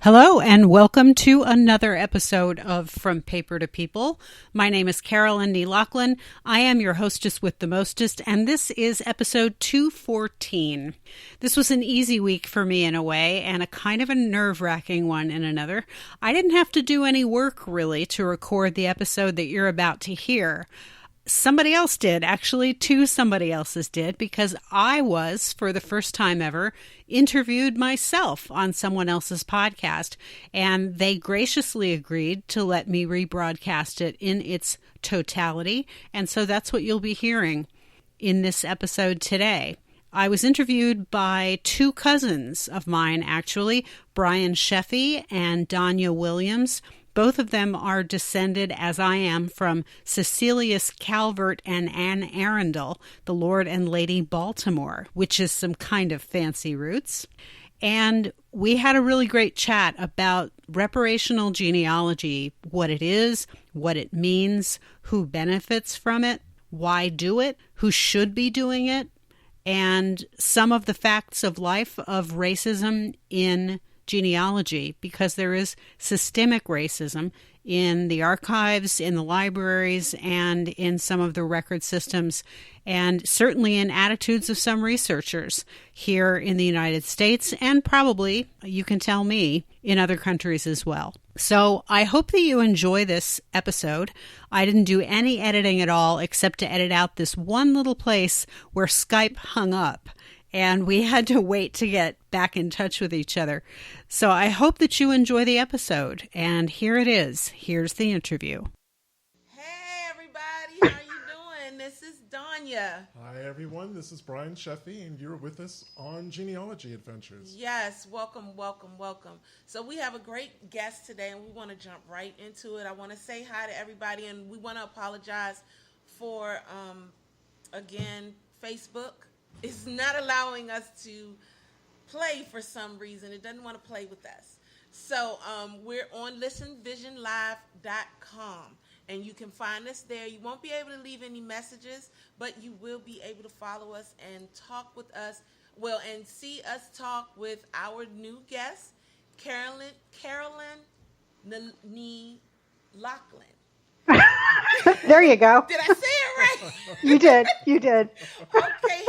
Hello and welcome to another episode of From Paper to People. My name is Carolyn D. Laughlin. I am your hostess with the mostest, and this is episode 214. This was an easy week for me in a way, and a kind of a nerve-wracking one in another. I didn't have to do any work, really, to record the episode that you're about to hear. Somebody else did, actually, two somebody else's did, because I was, for the first time ever, interviewed myself on someone else's podcast, and they graciously agreed to let me rebroadcast it in its totality, and so that's what you'll be hearing in this episode today. I was interviewed by two cousins of mine, actually, Brian Sheffey and Danya Williams. Both of them are descended, as I am, from Cecilius Calvert and Anne Arundel, the Lord and Lady Baltimore, which is some kind of fancy roots. And we had a really great chat about reparational genealogy, what it is, what it means, who benefits from it, why do it, who should be doing it, and some of the facts of life of racism in genealogy, because there is systemic racism in the archives, in the libraries, and in some of the record systems, and certainly in attitudes of some researchers here in the United States, and probably, you can tell me, in other countries as well. So I hope that you enjoy this episode. I didn't do any editing at all except to edit out this one little place where Skype hung up, and we had to wait to get back in touch with each other. So I hope that you enjoy the episode. And here it is. Here's the interview. Hey, everybody. How you doing? This is Danya. Hi, everyone. This is Brian Sheffey, and you're with us on Genealogy Adventures. Yes. Welcome, welcome, welcome. So we have a great guest today, and we want to jump right into it. I want to say hi to everybody, and we want to apologize for, again, Facebook is not allowing us to play for some reason. It doesn't want to play with us. So we're on listenvisionlive.com, and you can find us there. You won't be able to leave any messages, but you will be able to follow us and talk with us. Well, and see us talk with our new guest, Carolyn Laughlin. There you go. Did I say it right? You did. Okay.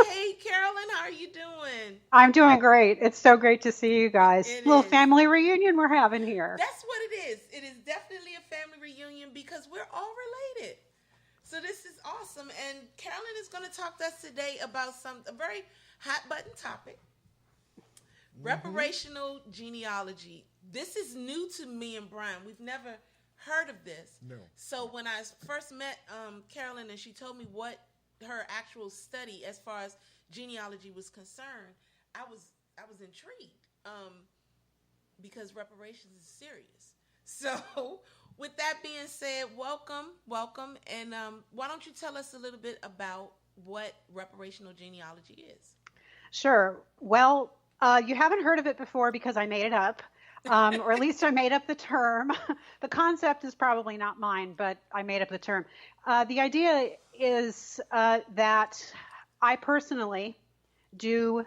Hey, Carolyn, how are you doing? I'm doing great. It's so great to see you guys. Little is. Family reunion we're having here. That's what it is. It is definitely a family reunion because we're all related. So this is awesome. And Carolyn is going to talk to us today about a very hot button topic. Reparational genealogy. This is new to me and Brian. We've never heard of this. No. So when I first met Carolyn and she told me what her actual study as far as genealogy was concerned, I was intrigued because reparations is serious. So with that being said, welcome, and why don't you tell us a little bit about what reparational genealogy is? Sure. Well, you haven't heard of it before because I made it up. Or at least I made up the term. The concept is probably not mine, but I made up the term. The idea is that I personally do,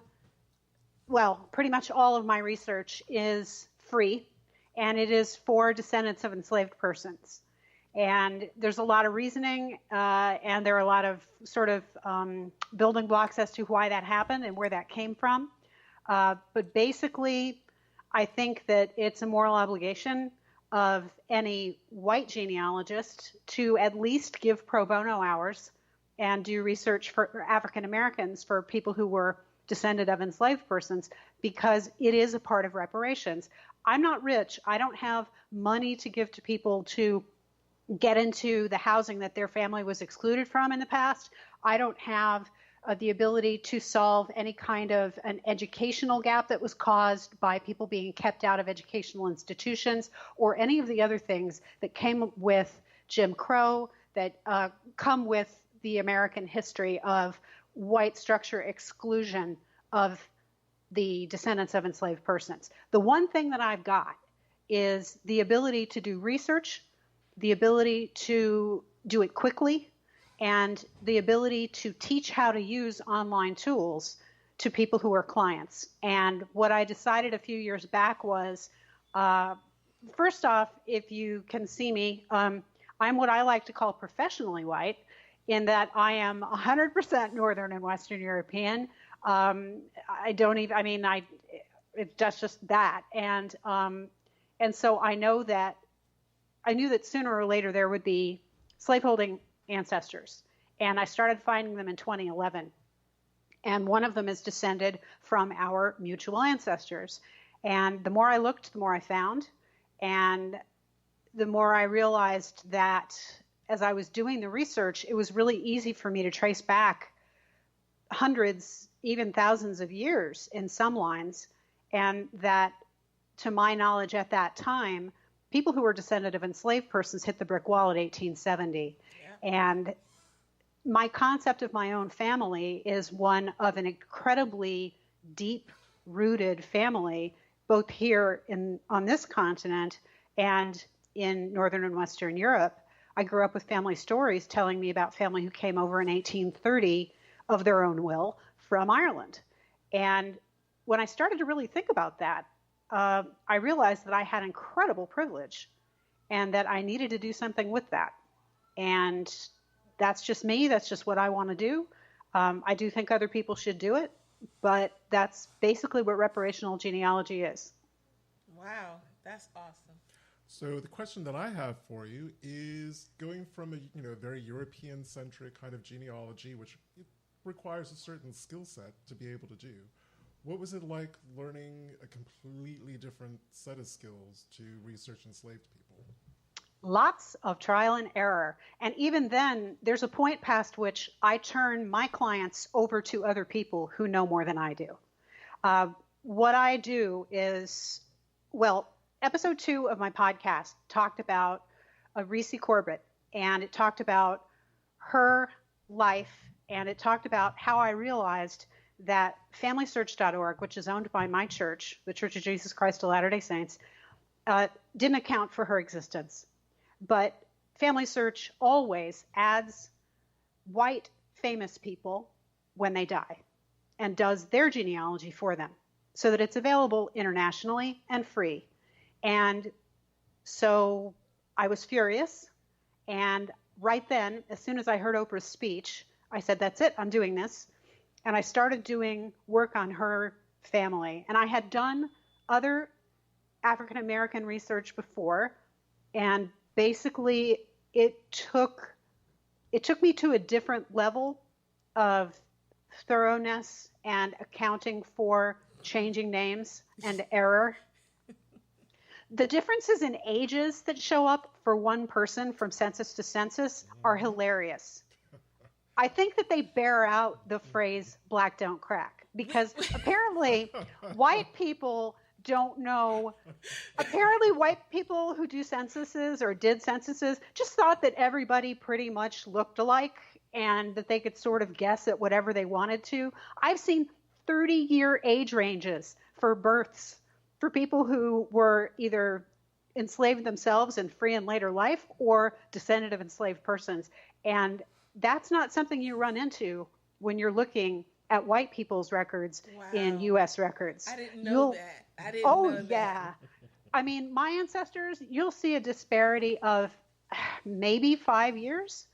pretty much all of my research is free, and it is for descendants of enslaved persons. And there's a lot of reasoning, and there are a lot of sort of building blocks as to why that happened and where that came from. But basically, I think that it's a moral obligation of any white genealogist to at least give pro bono hours and do research for African Americans, for people who were descended of enslaved persons, because it is a part of reparations. I'm not rich. I don't have money to give to people to get into the housing that their family was excluded from in the past. I don't have the ability to solve any kind of an educational gap that was caused by people being kept out of educational institutions, or any of the other things that came with Jim Crow, that come with the American history of white structure exclusion of the descendants of enslaved persons. The one thing that I've got is the ability to do research, the ability to do it quickly, and the ability to teach how to use online tools to people who are clients. And what I decided a few years back was First off, if you can see me, I'm what I like to call professionally white, in that I am 100% Northern and Western European. I don't even, I mean, that's just that. And so I knew that sooner or later there would be slaveholding ancestors. And I started finding them in 2011. And one of them is descended from our mutual ancestors. And the more I looked, the more I found. And the more I realized that as I was doing the research, it was really easy for me to trace back hundreds, even thousands of years in some lines. And that, to my knowledge at that time, people who were descendant of enslaved persons hit the brick wall at 1870. Yeah. And my concept of my own family is one of an incredibly deep-rooted family, both here on this continent and in Northern and Western Europe. I grew up with family stories telling me about family who came over in 1830 of their own will from Ireland. And when I started to really think about that, I realized that I had incredible privilege and that I needed to do something with that. And that's just me. That's just what I want to do. I do think other people should do it, but that's basically what reparational genealogy is. Wow, that's awesome. So the question that I have for you is, going from a very European-centric kind of genealogy, which requires a certain skill set to be able to do, what was it like learning a completely different set of skills to research enslaved people? Lots of trial and error. And even then, there's a point past which I turn my clients over to other people who know more than I do. What I do is, episode 2 of my podcast talked about Reese Corbett, and it talked about her life, and it talked about how I realized that FamilySearch.org, which is owned by my church, the Church of Jesus Christ of Latter-day Saints, didn't account for her existence. But Family Search always adds white famous people when they die and does their genealogy for them so that it's available internationally and free. And so I was furious. And right then, as soon as I heard Oprah's speech, I said, that's it, I'm doing this. And I started doing work on her family. And I had done other African American research before, and basically it took me to a different level of thoroughness and accounting for changing names and error. The differences in ages that show up for one person from census to census are hilarious. I think that they bear out the phrase black don't crack, because apparently white people don't know. Apparently white people who do censuses or did censuses just thought that everybody pretty much looked alike and that they could sort of guess at whatever they wanted to. I've seen 30-year age ranges for births for people who were either enslaved themselves in free and later life or descendant of enslaved persons. And that's not something you run into when you're looking at white people's records in U.S. records. I didn't know that. I didn't know that. Oh, yeah. I mean, my ancestors, you'll see a disparity of maybe 5 years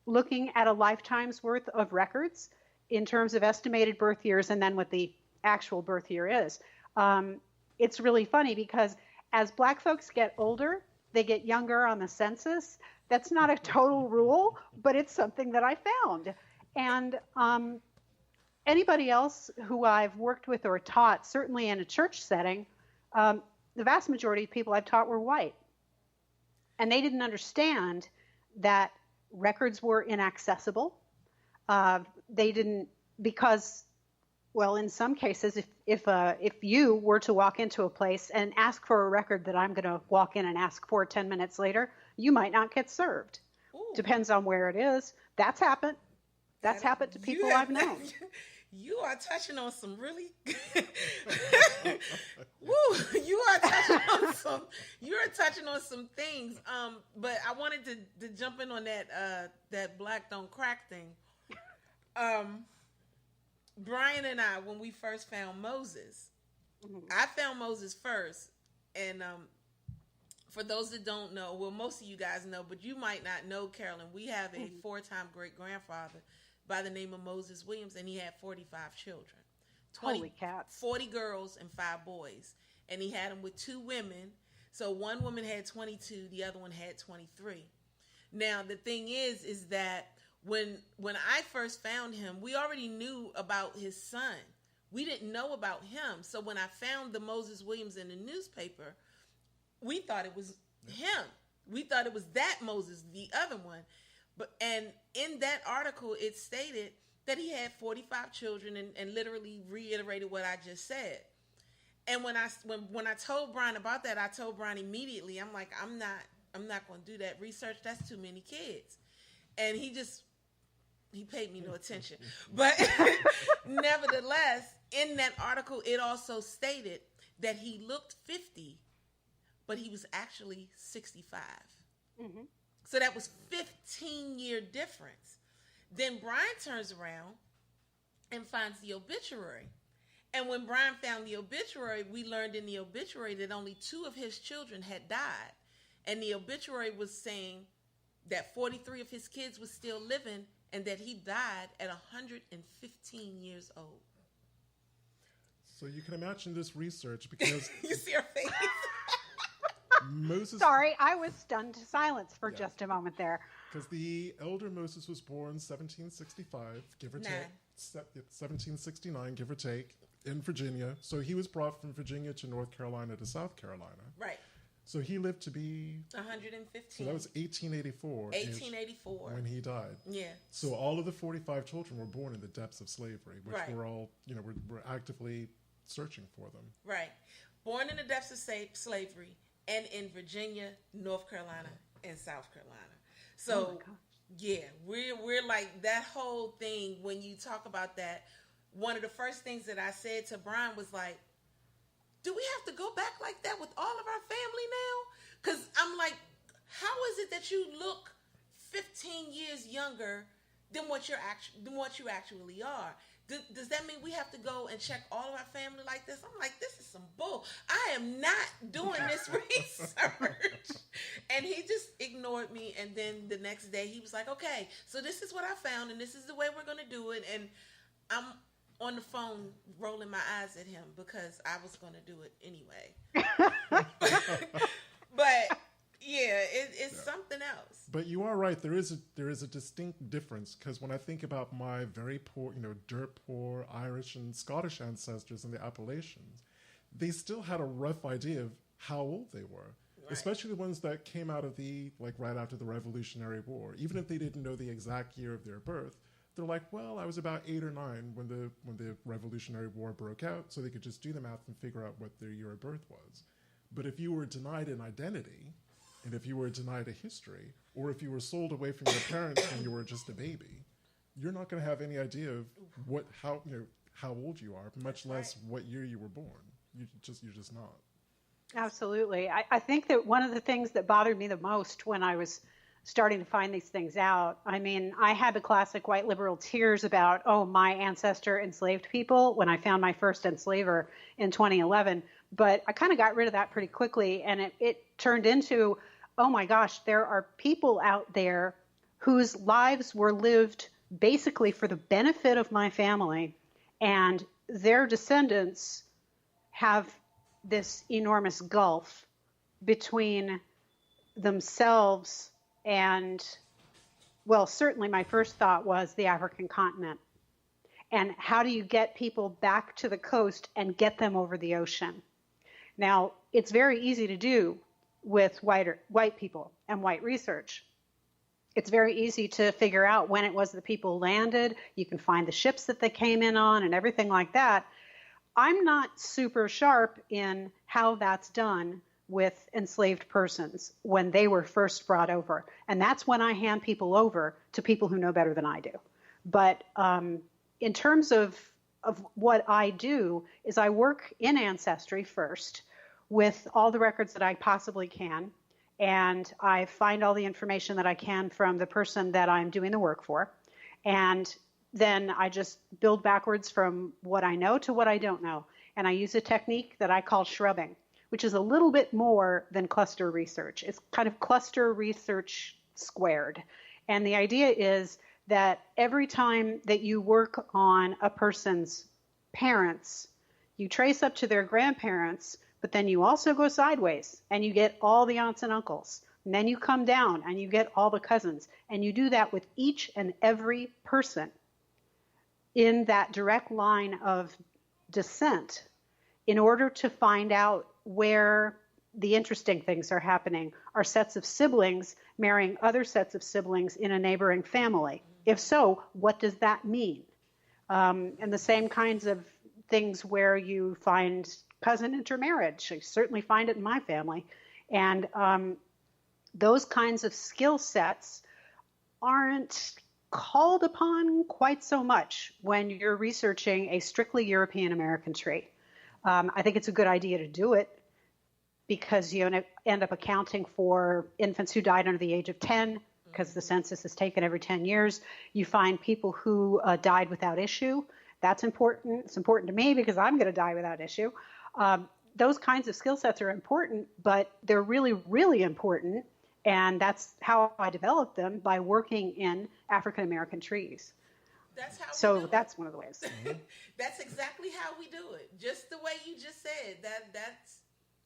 looking at a lifetime's worth of records in terms of estimated birth years and then what the actual birth year is. It's really funny because as black folks get older, they get younger on the census. That's not a total rule, but it's something that I found. And anybody else who I've worked with or taught, certainly in a church setting, the vast majority of people I've taught were white. And they didn't understand that records were inaccessible. They didn't, because, well, in some cases, if you were to walk into a place and ask for a record that I'm going to walk in and ask for 10 minutes later, you might not get served. Ooh. Depends on where it is. That's happened. That's happened to people I've known. You are touching on some really woo, you are touching on some things. But I wanted to jump in on that black don't crack thing. Brian and I, when we first found Moses, I found Moses first, And for those that don't know, well, most of you guys know, but you might not know, Carolyn, we have a 4-time great-grandfather by the name of Moses Williams, and he had 45 children. Holy cats. 40 girls and 5 boys. And he had them with 2 women. So one woman had 22, the other one had 23. Now, the thing is that when I first found him, we already knew about his son. We didn't know about him. So when I found the Moses Williams in the newspaper, we thought it was him. We thought it was that Moses, the other one. And in that article, it stated that he had 45 children and literally reiterated what I just said. And when I told Brian about that, I told Brian immediately, I'm like, I'm not going to do that research. That's too many kids. And he paid me no attention. But nevertheless, in that article, it also stated that he looked 50, but he was actually 65. Mm-hmm. So that was 15-year difference. Then Brian turns around and finds the obituary. And when Brian found the obituary, we learned in the obituary that only 2 of his children had died. And the obituary was saying that 43 of his kids were still living and that he died at 115 years old. So you can imagine this research because... You see her face? Moses... Sorry, I was stunned to silence for just a moment there. Because the elder Moses was born 1765, give or take. 1769, give or take, in Virginia. So he was brought from Virginia to North Carolina to South Carolina. Right. So he lived to be... 115. So that was 1884. 1884. When he died. Yeah. So all of the 45 children were born in the depths of slavery, which right. we're all, we're actively searching for them. Right. Born in the depths of slavery and in Virginia, North Carolina, and South Carolina. So, yeah, we're like that whole thing. When you talk about that, one of the first things that I said to Brian was like, do we have to go back like that with all of our family now? Because I'm like, how is it that you look 15 years younger than what you actually are? Does that mean we have to go and check all of our family like this? I'm like, this is some bull. I am not doing this research. And he just ignored me. And then the next day he was like, okay, so this is what I found and this is the way we're going to do it. And I'm on the phone rolling my eyes at him because I was going to do it anyway. But yeah, it's something else. But you are right. There is a distinct difference because when I think about my very poor, dirt poor Irish and Scottish ancestors in the Appalachians, they still had a rough idea of how old they were, right. Especially the ones that came out of right after the Revolutionary War. Even if they didn't know the exact year of their birth, they're like, well, I was about 8 or 9 when the Revolutionary War broke out, so they could just do the math and figure out what their year of birth was. But if you were denied an identity, and if you were denied a history, or if you were sold away from your parents when you were just a baby, you're not going to have any idea of how old you are, much less what year you were born. You're just not. Absolutely. I think that one of the things that bothered me the most when I was starting to find these things out, I mean, I had the classic white liberal tears about, my ancestor enslaved people when I found my first enslaver in 2011. But I kind of got rid of that pretty quickly, and it turned into, oh my gosh, there are people out there whose lives were lived basically for the benefit of my family, and their descendants have this enormous gulf between themselves and, well, certainly my first thought was the African continent. And how do you get people back to the coast and get them over the ocean? Now, it's very easy to do with white people and white research. It's very easy to figure out when it was that people landed. You can find the ships that they came in on and everything like that. I'm not super sharp in how that's done with enslaved persons when they were first brought over. And that's when I hand people over to people who know better than I do. But in terms of what I do is I work in Ancestry first with all the records that I possibly can. And I find all the information that I can from the person that I'm doing the work for. And then I just build backwards from what I know to what I don't know. And I use a technique that I call shrubbing, which is a little bit more than cluster research. It's kind of cluster research squared. And the idea is that every time that you work on a person's parents, you trace up to their grandparents, but then you also go sideways and you get all the aunts and uncles. And then you come down and you get all the cousins. And you do that with each and every person in that direct line of descent in order to find out where the interesting things are happening. Are sets of siblings marrying other sets of siblings in a neighboring family? If so, what does that mean? And the same kinds of things where you find cousin intermarriage. I certainly find it in my family. And those kinds of skill sets aren't called upon quite so much when you're researching a strictly European American tree. I think it's a good idea to do it because you end up accounting for infants who died under the age of 10 because the census is taken every 10 years. You find people who died without issue. That's important. It's important to me because I'm going to die without issue. Those kinds of skill sets are important, but they're really, really important. And that's how I developed them, by working in African American trees. That's how. So that's one of the ways. That's exactly how we do it. Just the way you just said.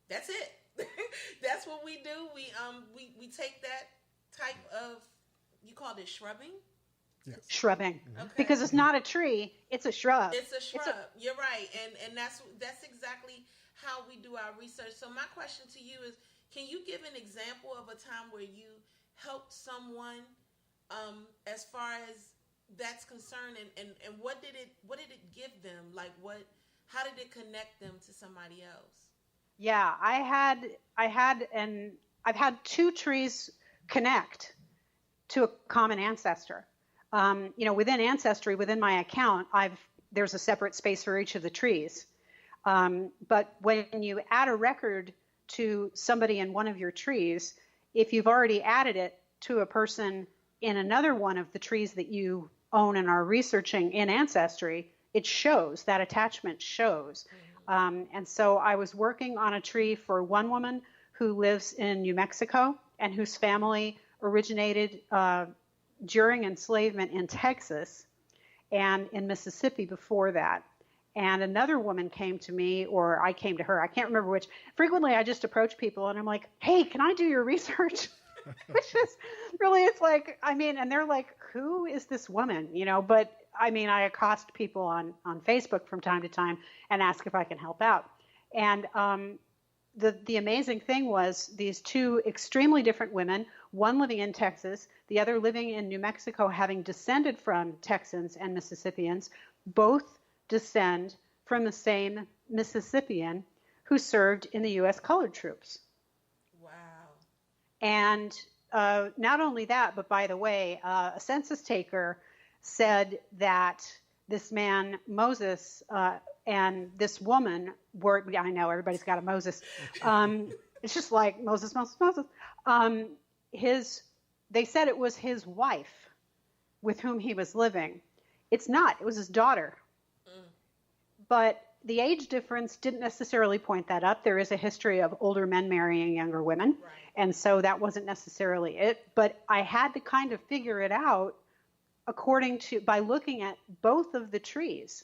That's it. That's what we do. We take that type of, you called it shrubbing? Yes. Shrubbing. Okay. Because it's not a tree, it's a shrub. It's a shrub. You're right. And that's exactly how we do our research. So my question to you is, can you give an example of a time where you helped someone as far as that's concerned, and what did it give them? Like how did it connect them to somebody else? Yeah, I've had two trees connect to a common ancestor. Within Ancestry, within my account, there's a separate space for each of the trees. But when you add a record to somebody in one of your trees, if you've already added it to a person in another one of the trees that you own and are researching in Ancestry, it shows, that attachment shows. And so I was working on a tree for one woman who lives in New Mexico and whose family originated during enslavement in Texas and in Mississippi before that. And another woman came to me, or I came to her. I can't remember which. Frequently, I just approach people and I'm like, hey, can I do your research? Which is really, it's like, and they're like, who is this woman? But I accost people on Facebook from time to time and ask if I can help out. And the amazing thing was these two extremely different women, one living in Texas, the other living in New Mexico, having descended from Texans and Mississippians, both descend from the same Mississippian who served in the U.S. colored troops. Wow. And not only that, but by the way, a census taker said that this man, Moses, and this woman were, I know everybody's got a Moses. It's just like Moses. They said it was his wife with whom he was living. It's not. It was his daughter. But the age difference didn't necessarily point that up. There is a history of older men marrying younger women. Right. And so that wasn't necessarily it. But I had to kind of figure it out by looking at both of the trees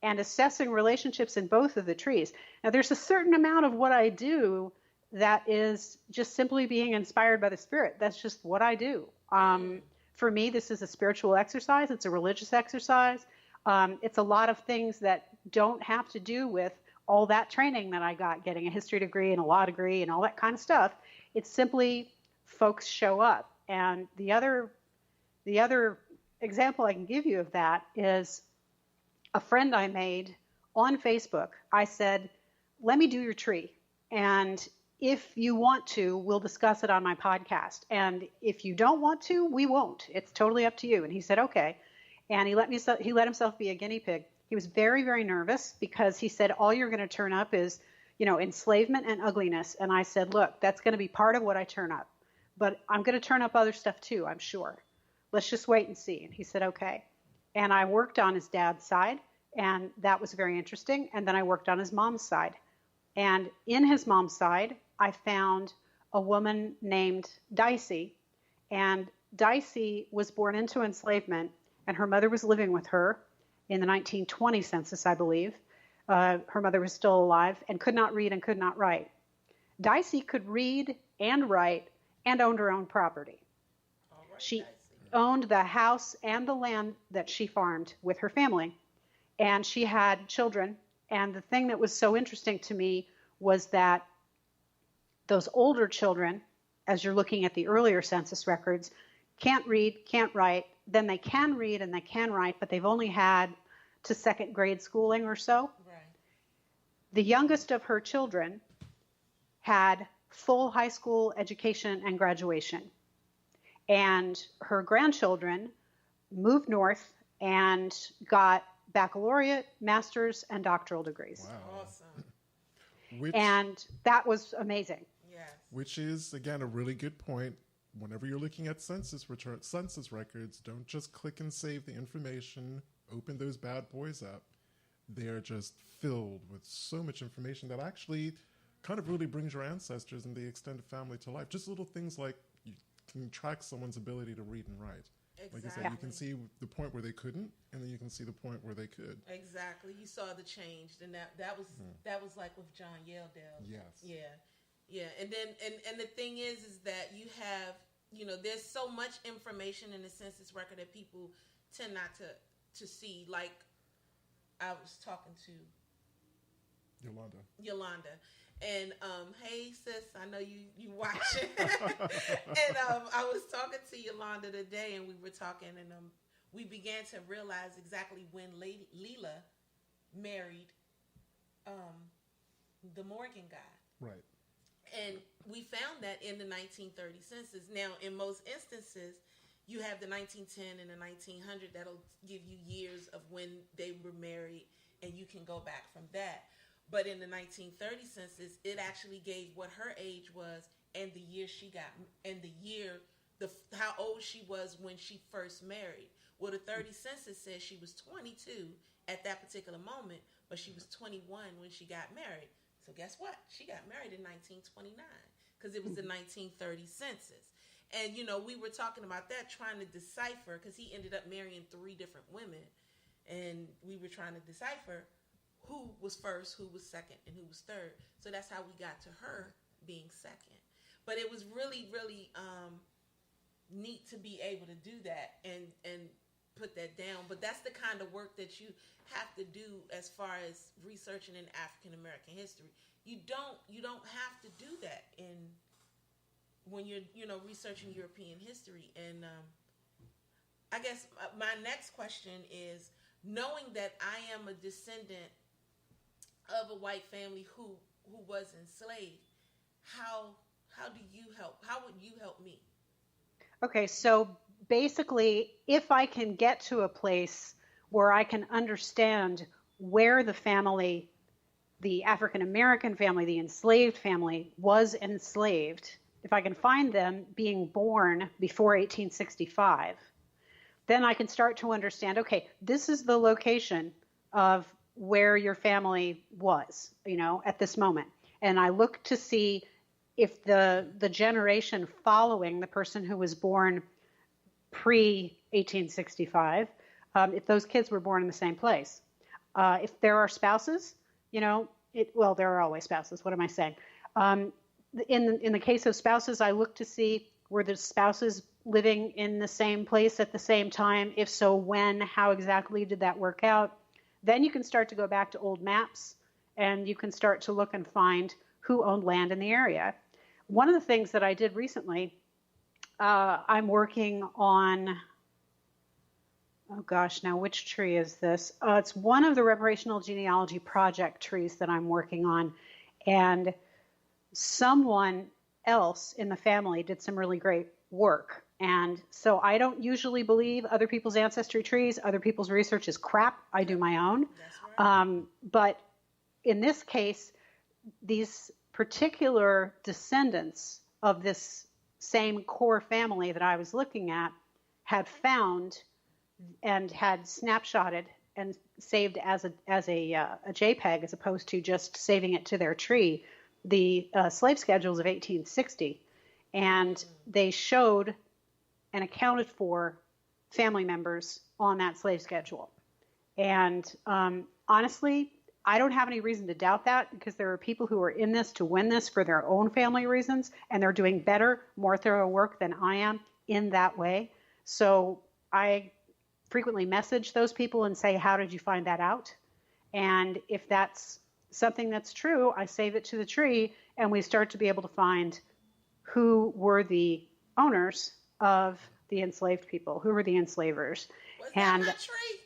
and assessing relationships in both of the trees. Now, there's a certain amount of what I do that is just simply being inspired by the Spirit. That's just what I do. For me, this is a spiritual exercise. It's a religious exercise. It's a lot of things that don't have to do with all that training that I got, getting a history degree and a law degree and all that kind of stuff. It's simply folks show up. And the other example I can give you of that is a friend I made on Facebook. I said, let me do your tree. And if you want to, we'll discuss it on my podcast. And if you don't want to, we won't. It's totally up to you. And he said, okay. And he let himself be a guinea pig. He was very, very nervous because he said, all you're going to turn up is, enslavement and ugliness. And I said, look, that's going to be part of what I turn up. But I'm going to turn up other stuff too, I'm sure. Let's just wait and see. And he said, okay. And I worked on his dad's side, and that was very interesting. And then I worked on his mom's side. And in his mom's side, I found a woman named Dicey. And Dicey was born into enslavement, and her mother was living with her in the 1920 census, I believe. Her mother was still alive and could not read and could not write. Dicey could read and write and owned her own property. She owned the house and the land that she farmed with her family, and she had children. And the thing that was so interesting to me was that those older children, as you're looking at the earlier census records, can't read, can't write. Then they can read and they can write, but they've only had to second grade schooling or so. Right. The youngest of her children had full high school education and graduation. And her grandchildren moved north and got baccalaureate, master's, and doctoral degrees. Wow. Awesome. And that was amazing. Yes. Which is, again, a really good point. Whenever you're looking at census records, don't just click and save the information, open those bad boys up. They're just filled with so much information that actually kind of really brings your ancestors and the extended family to life. Just little things like you can track someone's ability to read and write. Exactly. Like I said, you can see the point where they couldn't, and then you can see the point where they could. Exactly. You saw the change, and that was like with John Yeldale. Yes. Yeah. And then and the thing is that you have, there's so much information in the census record that people tend not to see. Like I was talking to Yolanda. And hey sis, I know you watching. And I was talking to Yolanda today, and we were talking, and we began to realize exactly when Leela married the Morgan guy. Right. And we found that in the 1930 census. Now, in most instances, you have the 1910 and the 1900. That'll give you years of when they were married, and you can go back from that. But in the 1930 census, it actually gave what her age was and the year she got, and how old she was when she first married. Well, the 30 census says she was 22 at that particular moment, but she was 21 when she got married. So guess what? She got married in 1929 because it was the 1930 census. And, we were talking about that, trying to decipher, because he ended up marrying 3 different women. And we were trying to decipher who was first, who was second, and who was third. So that's how we got to her being second. But it was really, really neat to be able to do that and put that down. But that's the kind of work that you have to do as far as researching in African American history. You don't have to do that when you're researching European history. And I guess my next question is, knowing that I am a descendant of a white family who was enslaved, how do you help? How would you help me? Okay, so basically, if I can get to a place where I can understand where the family, the African American family, the enslaved family, was enslaved, if I can find them being born before 1865, then I can start to understand, okay, this is the location of where your family was, at this moment. And I look to see if the generation following the person who was born pre-1865, if those kids were born in the same place. If there are spouses, there are always spouses. What am I saying? In the case of spouses, I look to see, were the spouses living in the same place at the same time? If so, when? How exactly did that work out? Then you can start to go back to old maps, and you can start to look and find who owned land in the area. One of the things that I did recently, I'm working on, now which tree is this? It's one of the Reparational Genealogy Project trees that I'm working on, and someone else in the family did some really great work. And so I don't usually believe other people's ancestry trees. Other people's research is crap. I do my own. That's right. But in this case, these particular descendants of this same core family that I was looking at had found and had snapshotted and saved as a JPEG as opposed to just saving it to their tree, the slave schedules of 1860, and they showed and accounted for family members on that slave schedule. And honestly, I don't have any reason to doubt that, because there are people who are in this to win this for their own family reasons, and they're doing better, more thorough work than I am in that way. So I frequently message those people and say, how did you find that out? And if that's something that's true, I save it to the tree, and we start to be able to find who were the owners of the enslaved people, who were the enslavers. Was that my tree?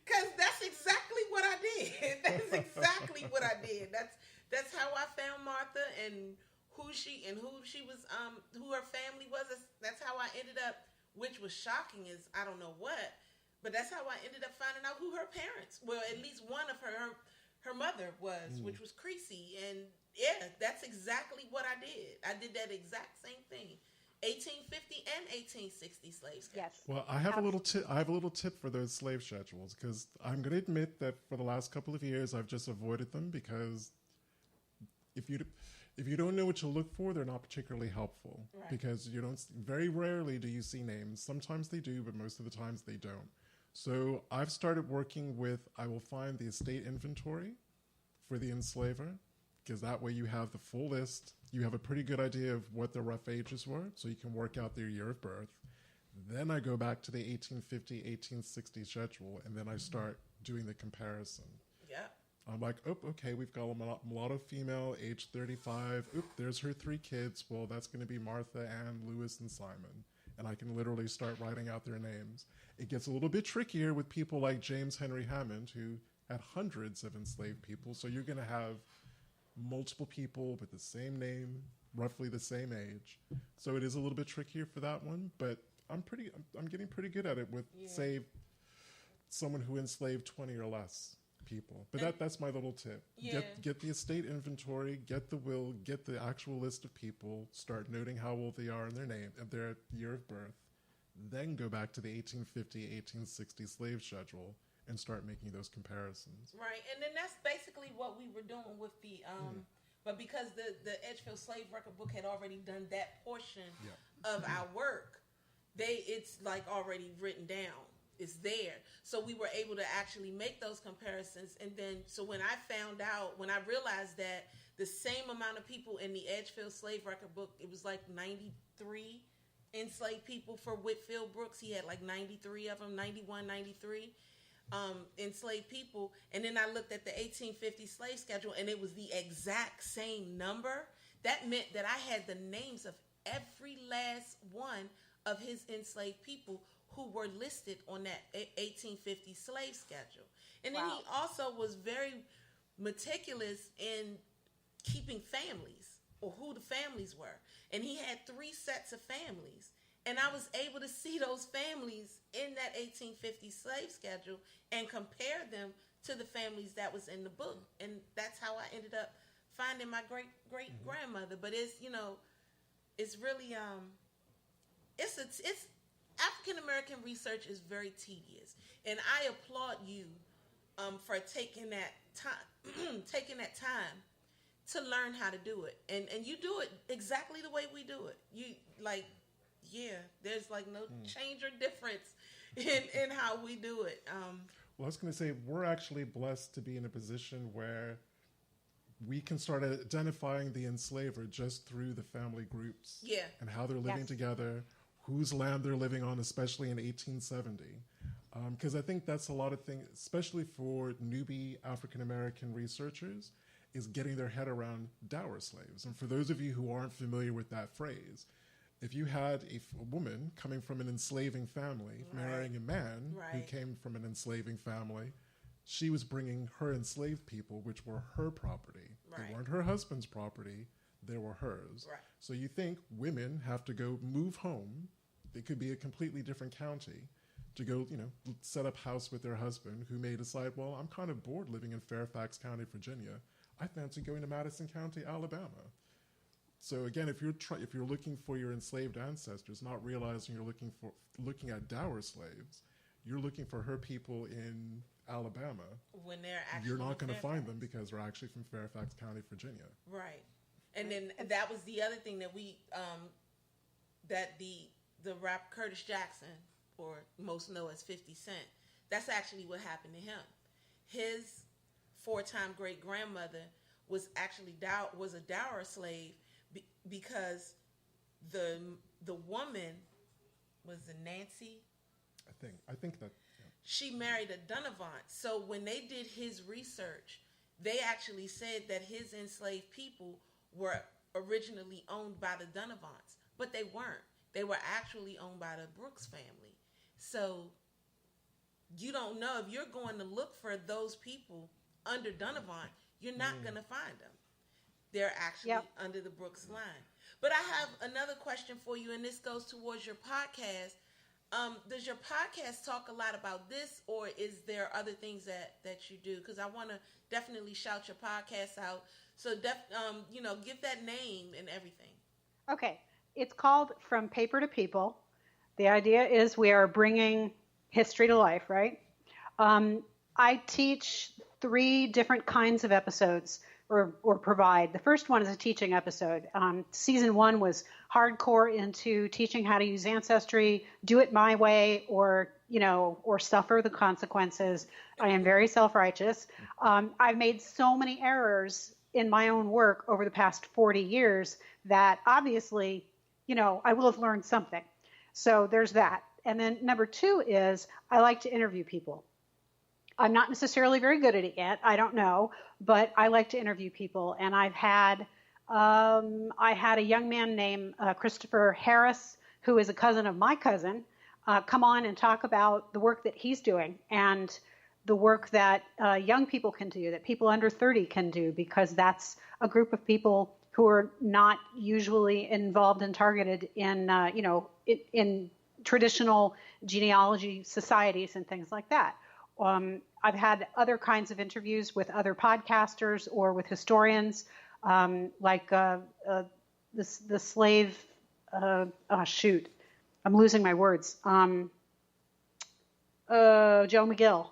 Because that's exactly what I did. That's exactly what I did. That's how I found Martha and who she was, who her family was. That's how I ended up, which was shocking as I don't know what, but that's how I ended up finding out who her parents, well, at least one of her mother was, which was Creasy. And yeah, that's exactly what I did. I did that exact same thing. 1850 and 1860 slave schedules. Yes. Well, I have a little tip. I have a little tip for those slave schedules, because I'm going to admit that for the last couple of years I've just avoided them, because if you don't know what to look for, they're not particularly helpful. Right. Because you don't. Very rarely do you see names. Sometimes they do, but most of the times they don't. So I've started working with. I will find the estate inventory for the enslaver, because that way you have the full list. You have a pretty good idea of what their rough ages were, so you can work out their year of birth. Then I go back to the 1850, 1860 schedule, and then I start doing the comparison. Yeah. I'm like, oh, okay, we've got a mulatto female, age 35. Oop, there's her 3 kids. Well, that's going to be Martha, Ann, Lewis, and Simon. And I can literally start writing out their names. It gets a little bit trickier with people like James Henry Hammond, who had hundreds of enslaved people. So you're going to have multiple people with the same name, roughly the same age. So it is a little bit trickier for that one, but I'm getting pretty good at it with, say, someone who enslaved 20 or less people. But that's my little tip. Yeah. Get the estate inventory, get the will, get the actual list of people, start noting how old they are in their name and their year of birth, then go back to the 1850, 1860 slave schedule and start making those comparisons. Right, and then that's basically what we were doing with the, but because the Edgefield Slave Record Book had already done that portion of our work, it's like already written down. It's there. So we were able to actually make those comparisons. And then, so when I realized that the same amount of people in the Edgefield Slave Record Book, it was like 93 enslaved people for Whitfield Brooks. He had like 93 of them, 91, 93. Enslaved people, and then I looked at the 1850 slave schedule, and it was the exact same number. That meant that I had the names of every last one of his enslaved people who were listed on that 1850 slave schedule. And then he also was very meticulous in keeping families, or who the families were. And he had 3 sets of families. And I was able to see those families in that 1850 slave schedule and compare them to the families that was in the book. And that's how I ended up finding my great grandmother. But it's, it's really, it's African American research is very tedious. And I applaud you for taking that time to learn how to do it. And you do it exactly the way we do it. There's like no change or difference in how we do it. Well, I was going to say, we're actually blessed to be in a position where we can start identifying the enslaver just through the family groups. Yeah. And how they're living together, whose land they're living on, especially in 1870. Because I think that's a lot of things, especially for newbie African-American researchers, is getting their head around dour slaves. And for those of you who aren't familiar with that phrase, if you had a woman coming from an enslaving family, marrying a man who came from an enslaving family, she was bringing her enslaved people, which were her property. They weren't her husband's property, they were hers. Right. So you think women have to go move home, it could be a completely different county, to go, set up house with their husband, who may decide, well, I'm kind of bored living in Fairfax County, Virginia. I fancy going to Madison County, Alabama. So again, if you're looking for your enslaved ancestors, not realizing you're looking at dour slaves, you're looking for her people in Alabama, when they're actually you're not going to find them because they're actually from Fairfax County, Virginia. Right. And then that was the other thing that we that the rap Curtis Jackson, or most know as 50 Cent, that's actually what happened to him. His 4-time great grandmother was actually was a Dour slave because the woman was Nancy. I think that she married a Donovan. So when they did his research, they actually said that his enslaved people were originally owned by the Donovans, but they weren't. They were actually owned by the Brooks family. So you don't know if you're going to look for those people under Donovan, you're not going to find them. They're actually under the Brooks line. But I have another question for you, and this goes towards your podcast. Does your podcast talk a lot about this, or is there other things that you do? Because I want to definitely shout your podcast out. So, give that name and everything. Okay. It's called From Paper to People. The idea is we are bringing history to life, right? I teach 3 different kinds of episodes or provide. The first one is a teaching episode. Season 1 was hardcore into teaching how to use Ancestry, do it my way, or suffer the consequences. I am very self-righteous. I've made so many errors in my own work over the past 40 years that obviously, I will have learned something. So there's that. And then number 2 is I like to interview people. I'm not necessarily very good at it yet. I don't know, but I like to interview people. And I had a young man named Christopher Harris, who is a cousin of my cousin, come on and talk about the work that he's doing and the work that young people can do, that people under 30 can do, because that's a group of people who are not usually involved and targeted in, in traditional genealogy societies and things like that. I've had other kinds of interviews with other podcasters or with historians, like the slave. I'm losing my words. Joe McGill.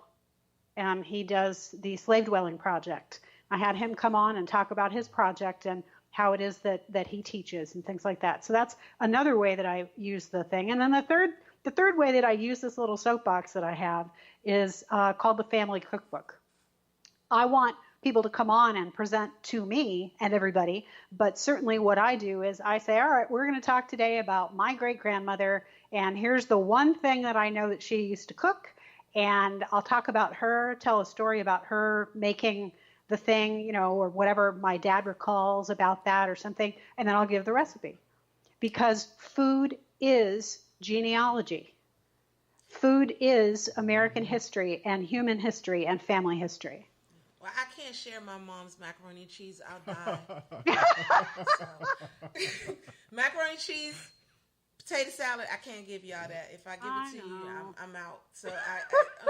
He does the Slave Dwelling Project. I had him come on and talk about his project and how it is that he teaches and things like that. So that's another way that I use the thing. And then the third way that I use this little soapbox that I have is called the Family Cookbook. I want people to come on and present to me and everybody, but certainly what I do is I say, all right, we're going to talk today about my great-grandmother, and here's the one thing that I know that she used to cook, and I'll talk about her, tell a story about her making the thing, or whatever my dad recalls about that or something, and then I'll give the recipe. Because food is genealogy. Food is American history and human history and family history. Well, I can't share my mom's macaroni and cheese. I'll die. Macaroni and cheese, potato salad, I can't give y'all that. If I give it to you, I'm out. So I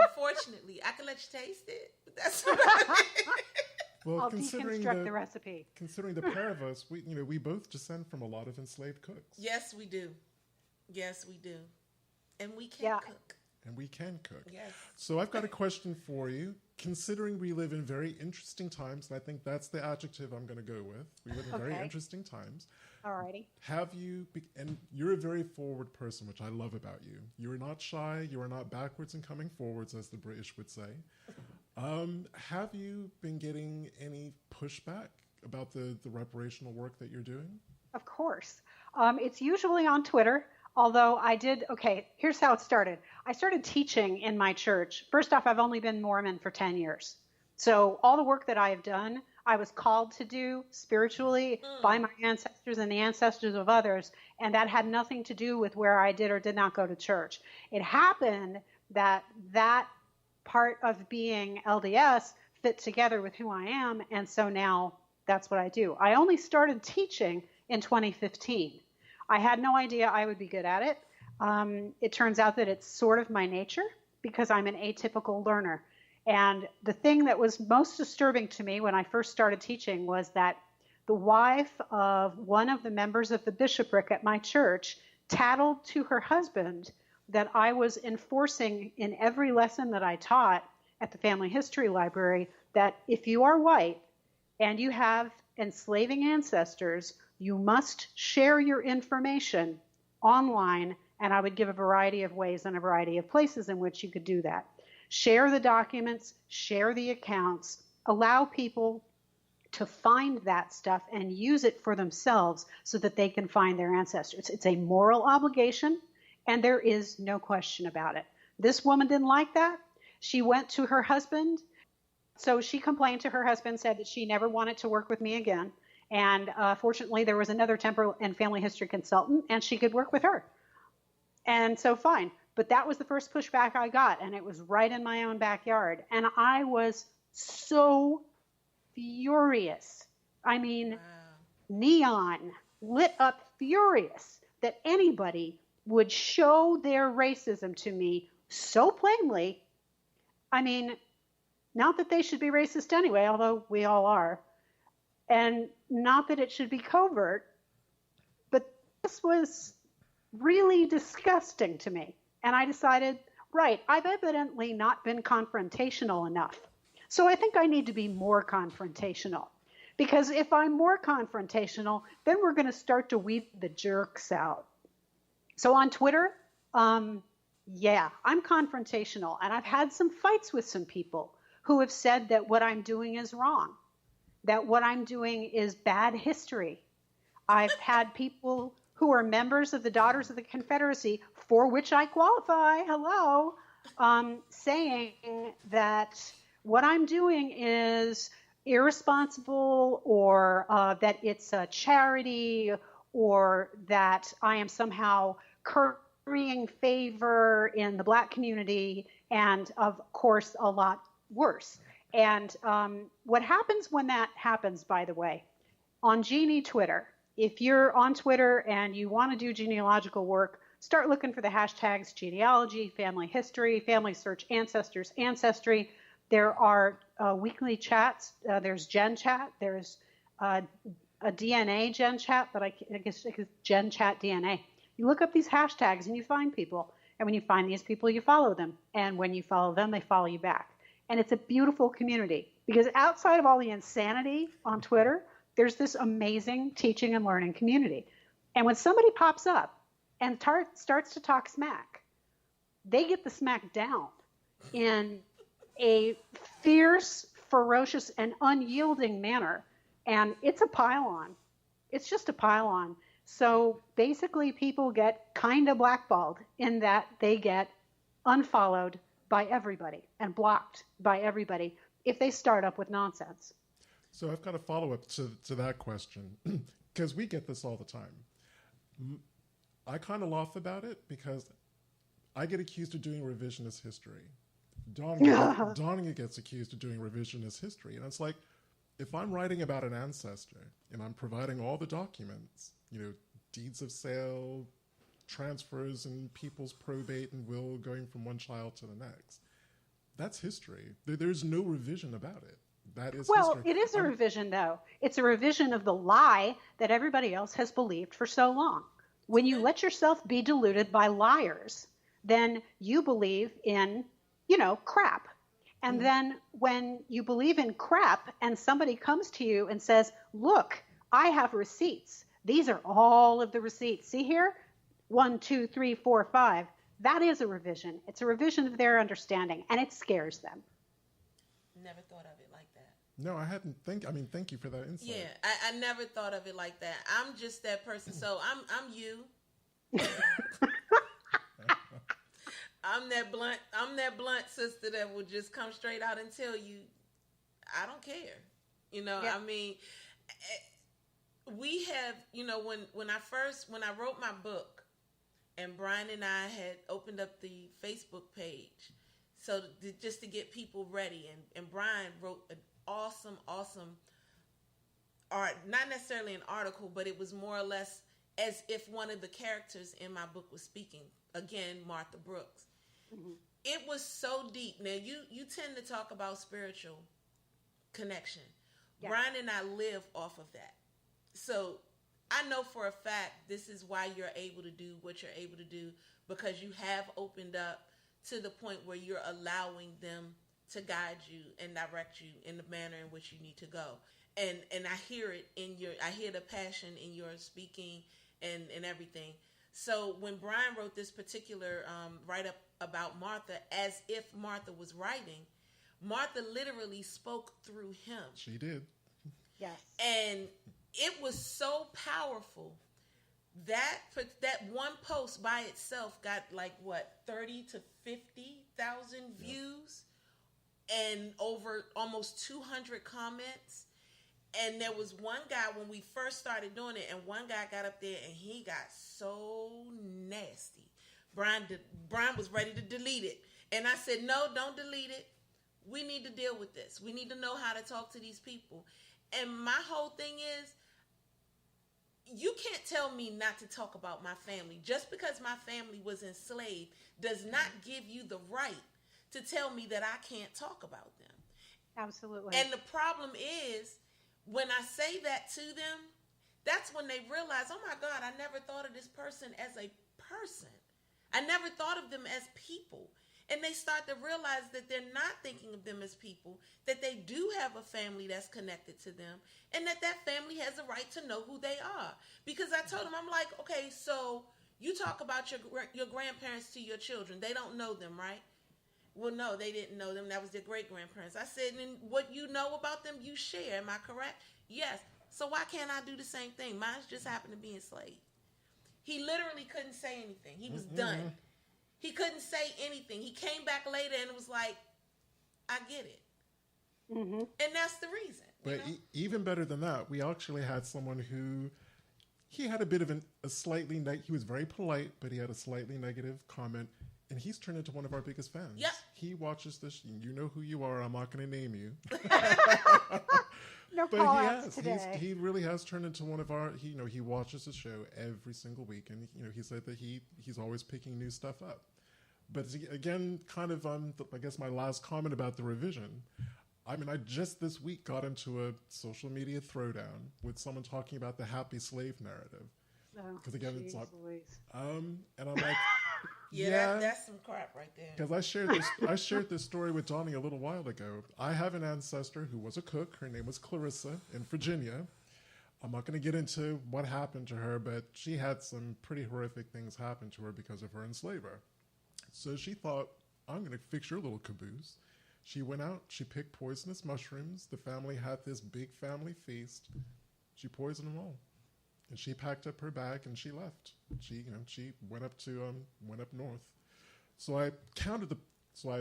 unfortunately, I can let you taste it, but that's about it. Well, I'll deconstruct the recipe. Considering the pair of us, we both descend from a lot of enslaved cooks. Yes, we do. Yes, we do. And we can cook. And we can cook. Yes. So I've got a question for you. Considering we live in very interesting times, and I think that's the adjective I'm going to go with. We live in very interesting times. Alrighty. And you're a very forward person, which I love about you. You are not shy. You are not backwards and coming forwards, as the British would say. Have you been getting any pushback about the reparational work that you're doing? Of course. It's usually on Twitter. Although here's how it started. I started teaching in my church. First off, I've only been Mormon for 10 years. So all the work that I have done, I was called to do spiritually by my ancestors and the ancestors of others. And that had nothing to do with where I did or did not go to church. It happened that part of being LDS fit together with who I am. And so now that's what I do. I only started teaching in 2015. I had no idea I would be good at it. It turns out that it's sort of my nature because I'm an atypical learner. And the thing that was most disturbing to me when I first started teaching was that the wife of one of the members of the bishopric at my church tattled to her husband that I was enforcing in every lesson that I taught at the Family History Library, that if you are white and you have enslaving ancestors, you must share your information online. And I would give a variety of ways and a variety of places in which you could do that. Share the documents, share the accounts, allow people to find that stuff and use it for themselves so that they can find their ancestors. It's a moral obligation, and there is no question about it. This woman didn't like that. She went to her husband. So she complained to her husband, said that she never wanted to work with me again. And fortunately, there was another temporal and family history consultant, and she could work with her. And so fine. But that was the first pushback I got, and it was right in my own backyard. And I was so furious. I mean, wow. Neon, lit up furious that anybody would show their racism to me so plainly. I mean, not that they should be racist anyway, although we all are, and not that it should be covert, but this was really disgusting to me. And I decided, right, I've evidently not been confrontational enough. So I think I need to be more confrontational. Because if I'm more confrontational, then we're going to start to weed the jerks out. So on Twitter, yeah, I'm confrontational. And I've had some fights with some people who have said that what I'm doing is wrong, that what I'm doing is bad history. I've had people who are members of the Daughters of the Confederacy, for which I qualify, saying that what I'm doing is irresponsible, or that it's a charity, or that I am somehow currying favor in the Black community, and of course, a lot worse. And what happens when that happens, by the way, on Genie Twitter, if you're on Twitter and you want to do genealogical work, start looking for the hashtags genealogy, family history, family search ancestors, ancestry. There are weekly chats. There's Gen Chat. There's a DNA Gen Chat, but I guess it's Gen Chat DNA. You look up these hashtags and you find people. And when you find these people, you follow them. And when you follow them, they follow you back. And it's a beautiful community, because outside of all the insanity on Twitter, there's this amazing teaching and learning community. And when somebody pops up and starts to talk smack, they get the smack down in a fierce, ferocious, and unyielding manner. And it's a pile-on. It's just a pile-on. So basically, people get kind of blackballed in that they get unfollowed by everybody and blocked by everybody if they start up with nonsense. So I've got a follow-up to that question, because we get this all the time. I kind of laugh about it because I get accused of doing revisionist history. Donia gets accused of doing revisionist history. And it's like, if I'm writing about an ancestor and I'm providing all the documents, deeds of sale, transfers and people's probate and will going from one child to the next, that's history. There's no revision about it. That is history. It is a revision, though. It's a revision of the lie that everybody else has believed for so long. When you let yourself be deluded by liars, then you believe in, crap. And then when you believe in crap and somebody comes to you and says, look, I have receipts. These are all of the receipts. See here? 1, 2, 3, 4, 5. That is a revision. It's a revision of their understanding, and it scares them. Never thought of it like that. No, I hadn't thank you for that insight. Yeah, I never thought of it like that. I'm just that person. So I'm you. I'm that blunt sister that will just come straight out and tell you, I don't care. Yeah. I mean, we have, when I wrote my book, and Brian and I had opened up the Facebook page, so just to get people ready, and Brian wrote an awesome art, not necessarily an article, but it was more or less as if one of the characters in my book was speaking. Again, Martha Brooks. Mm-hmm. It was so deep. Now, you tend to talk about spiritual connection. Yeah. Brian and I live off of that. So I know for a fact this is why you're able to do what you're able to do, because you have opened up to the point where you're allowing them to guide you and direct you in the manner in which you need to go. And I hear it I hear the passion in your speaking and everything. So when Brian wrote this particular write-up about Martha, as if Martha was writing, Martha literally spoke through him. She did. Yes. And it was so powerful that one post by itself got 30 to 50,000 views and over almost 200 comments. And there was one guy when we first started doing it, and one guy got up there and he got so nasty. Brian was ready to delete it. And I said, no, don't delete it. We need to deal with this. We need to know how to talk to these people. And my whole thing is, you can't tell me not to talk about my family. Just because my family was enslaved does not give you the right to tell me that I can't talk about them. Absolutely. And the problem is, when I say that to them, that's when they realize, oh my God, I never thought of this person as a person. I never thought of them as people. And they start to realize that they're not thinking of them as people, that they do have a family that's connected to them, and that family has a right to know who they are. Because I told them, I'm like, okay, so you talk about your grandparents to your children. They don't know them, right? Well, no, they didn't know them. That was their great-grandparents. I said, and what you know about them, you share. Am I correct? Yes. So why can't I do the same thing? Mine just happened to be enslaved. He literally couldn't say anything. He was done. He couldn't say anything. He came back later and was like, I get it. Mm-hmm. And that's the reason. But even better than that, we actually had someone who, he had a bit of he was very polite, but he had a slightly negative comment, and he's turned into one of our biggest fans. Yep. He watches this. You know who you are. I'm not going to name you. No but call outs today. He really has turned into one of our. He watches the show every single week, and he said that he's always picking new stuff up. But again, kind of I guess my last comment about the revision. I mean, I just this week got into a social media throwdown with someone talking about the happy slave narrative. Because again, it's like, and I'm like, that's some crap right there. Because I shared this story with Donnie a little while ago. I have an ancestor who was a cook. Her name was Clarissa in Virginia. I'm not going to get into what happened to her, but she had some pretty horrific things happen to her because of her enslaver. So she thought, I'm going to fix your little caboose. She went out, she picked poisonous mushrooms. The family had this big family feast. She poisoned them all. And she packed up her bag and she left. She went up north. So I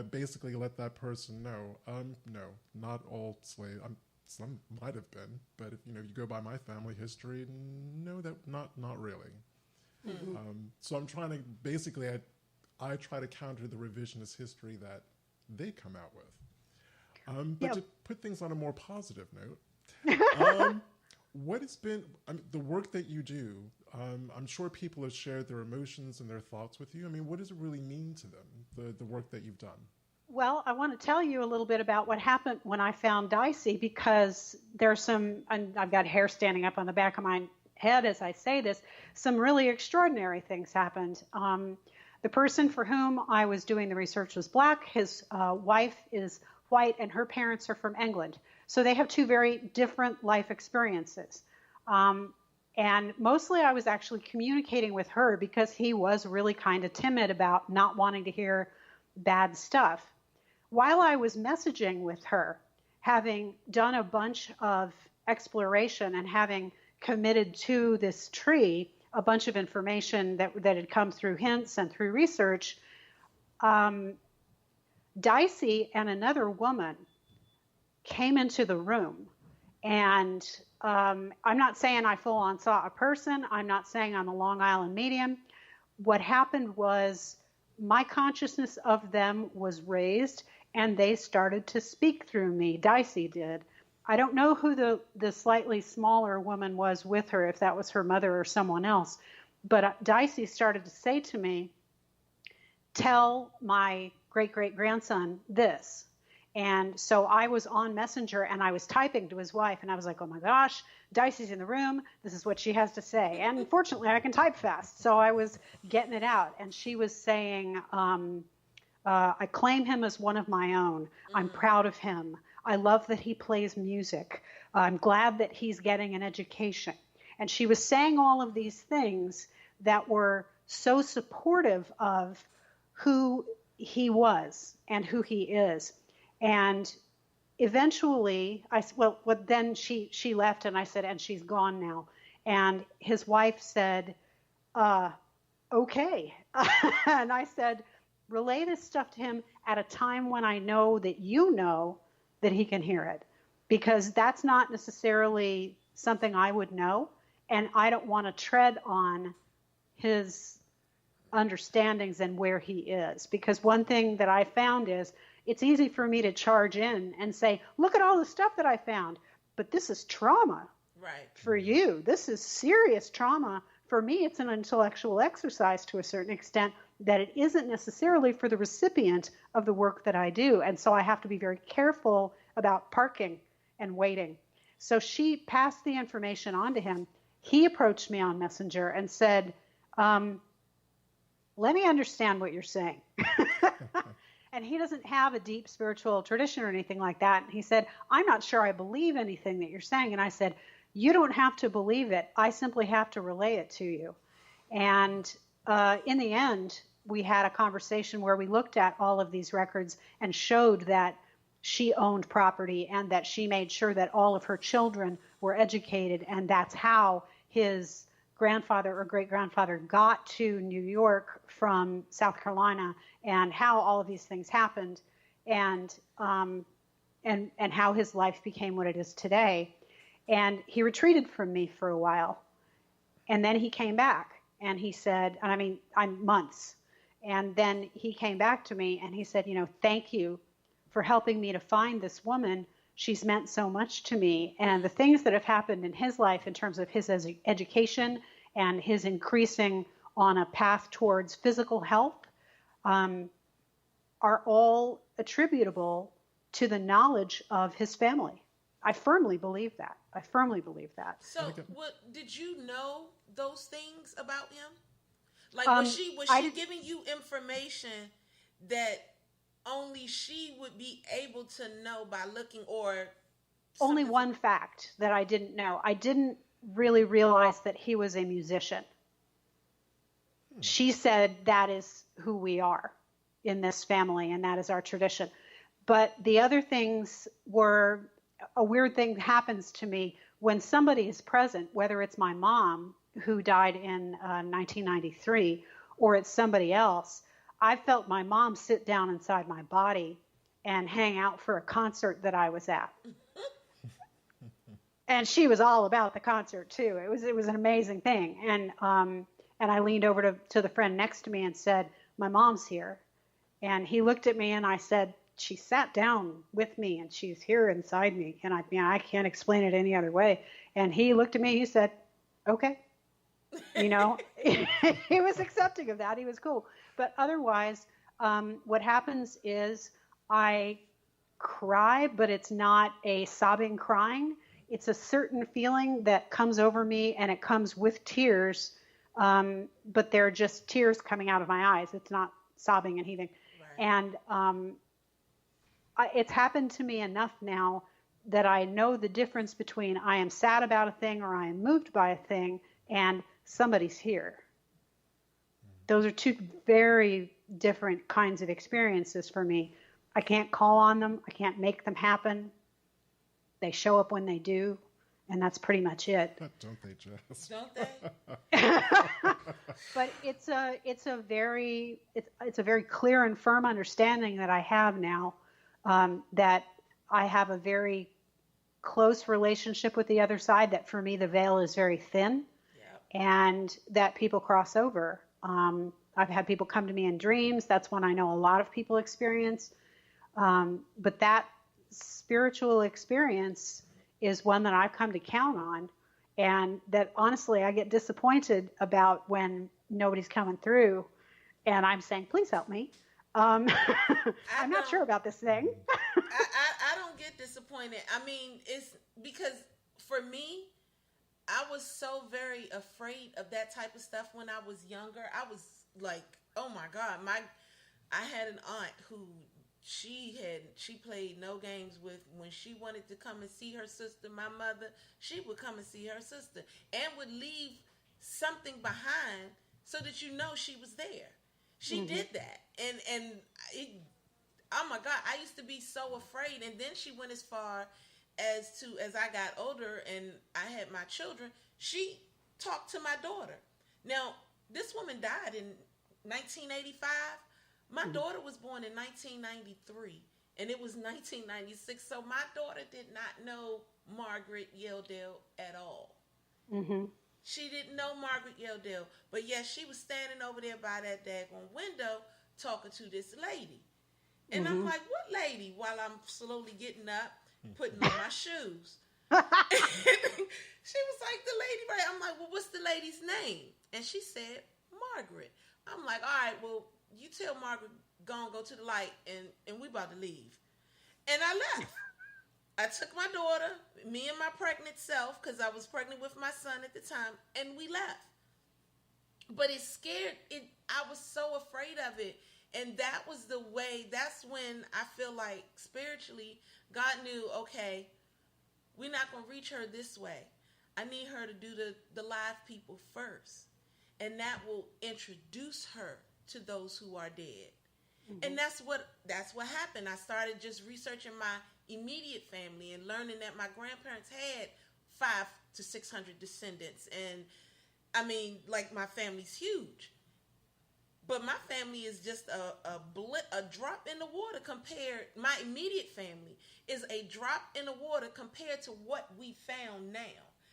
basically let that person know, no, not all slaves. Some might have been, but if you go by my family history, no, that not really. Mm-hmm. So I'm trying to basically I try to counter the revisionist history that they come out with. But to put things on a more positive note, what has been the work that you do? I'm sure people have shared their emotions and their thoughts with you. I mean, what does it really mean to them, the work that you've done? Well, I want to tell you a little bit about what happened when I found Dicey, because there's and I've got hair standing up on the back of my head as I say this, some really extraordinary things happened. The person for whom I was doing the research was black. His wife is white, and her parents are from England. So they have two very different life experiences. And mostly I was actually communicating with her because he was really kind of timid about not wanting to hear bad stuff. While I was messaging with her, having done a bunch of exploration and having committed to this tree a bunch of information that had come through hints and through research, Dicey and another woman came into the room. And I'm not saying I full on saw a person. I'm not saying I'm a Long Island medium. What happened was my consciousness of them was raised, and they started to speak through me. Dicey did. I don't know who the slightly smaller woman was with her, if that was her mother or someone else. But Dicey started to say to me, tell my great-great-grandson this. And so I was on Messenger and I was typing to his wife and I was like, oh my gosh, Dicey's in the room. This is what she has to say. And fortunately I can type fast. So I was getting it out. And she was saying, I claim him as one of my own. I'm proud of him. I love that he plays music. I'm glad that he's getting an education. And she was saying all of these things that were so supportive of who he was and who he is. And eventually, then she left, and I said, and she's gone now. And his wife said, okay. And I said, relay this stuff to him at a time when I know that you know that he can hear it, because that's not necessarily something I would know, and I don't want to tread on his understandings and where he is. Because one thing that I found is it's easy for me to charge in and say, look at all the stuff that I found, but this is trauma. Right. For you. This is serious trauma. For me, it's an intellectual exercise to a certain extent that it isn't necessarily for the recipient of the work that I do. And so I have to be very careful about parking and waiting. So she passed the information on to him. He approached me on Messenger and said, let me understand what you're saying. And he doesn't have a deep spiritual tradition or anything like that. And he said, I'm not sure I believe anything that you're saying. And I said, you don't have to believe it. I simply have to relay it to you. And in the end, we had a conversation where we looked at all of these records and showed that she owned property and that she made sure that all of her children were educated. And that's how his grandfather or great-grandfather got to New York from South Carolina, and how all of these things happened, and how his life became what it is today. And he retreated from me for a while, and then he came back, and he said, and I mean, I'm months, and then he came back to me and he said, thank you for helping me to find this woman. She's meant so much to me. And the things that have happened in his life in terms of his education and his increasing on a path towards physical health are all attributable to the knowledge of his family. I firmly believe that. So did you know those things about him? Like, was she giving you information that only she would be able to know by looking, or only one fact that I didn't know? I didn't really realize that he was a musician. She said that is who we are in this family, and that is our tradition. But the other things were, a weird thing happens to me when somebody is present, whether it's my mom, who died in 1993, or it's somebody else. I felt my mom sit down inside my body and hang out for a concert that I was at. And she was all about the concert too. It was an amazing thing. And I leaned over to the friend next to me and said, my mom's here. And he looked at me and I said, she sat down with me and she's here inside me. And I can't explain it any other way. And he looked at me, he said, okay. He was accepting of that. He was cool. But otherwise, what happens is I cry, but it's not a sobbing crying. It's a certain feeling that comes over me, and it comes with tears, but they're just tears coming out of my eyes. It's not sobbing and heaving. Right. And it's happened to me enough now that I know the difference between I am sad about a thing or I am moved by a thing and somebody's here. Those are two very different kinds of experiences for me. I can't call on them. I can't make them happen. They show up when they do, and that's pretty much it. But don't they just? Don't they? But it's a very clear and firm understanding that I have now, that I have a very close relationship with the other side, that for me the veil is very thin. And that people cross over. I've had people come to me in dreams. That's one I know a lot of people experience. But that spiritual experience is one that I've come to count on, and that honestly I get disappointed about when nobody's coming through and I'm saying, please help me. I'm not sure about this thing. I don't get disappointed. I mean, it's because for me, I was so very afraid of that type of stuff when I was younger. I was like, oh my God, I had an aunt who she played no games with. When she wanted to come and see her sister, my mother, she would come and see her sister and would leave something behind so that you know she was there. She did that. And it, oh my God, I used to be so afraid. And then she went as far as I got older and I had my children, she talked to my daughter. Now, this woman died in 1985. My daughter was born in 1993, and it was 1996. So my daughter did not know Margaret Yeldale at all. She didn't know Margaret Yeldale, but yes, she was standing over there by that daggone window talking to this lady. And I'm like, what lady? While I'm slowly getting up, putting on my shoes. She was like, the lady, right? I'm like, well, what's the lady's name? And she said, Margaret. I'm like, all right, well, you tell Margaret, go to the light, and we about to leave. And I left. I took my daughter, me and my pregnant self, because I was pregnant with my son at the time, and we left. But it scared, I was so afraid of it. And that was the way, that's when I feel like spiritually, God knew, okay, we're not going to reach her this way. I need her to do the live people first. And that will introduce her to those who are dead. And that's what happened. I started just researching my immediate family and learning that my grandparents had 500 to 600 descendants. And I mean, like, my family's huge. But my family is just a drop in the water compared. My immediate family is a drop in the water compared to what we found now.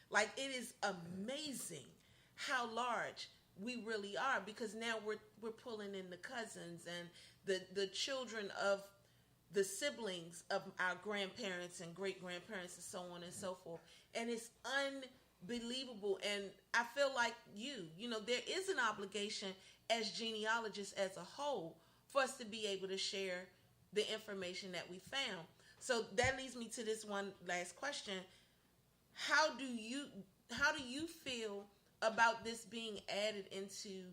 Like, it is amazing how large we really are, because now we're pulling in the cousins and the children of the siblings of our grandparents and great grandparents and so on and so forth. And it's unbelievable. And I feel like there is an obligation as genealogists as a whole for us to be able to share the information that we found. So that leads me to this one last question. How do you feel about this being added into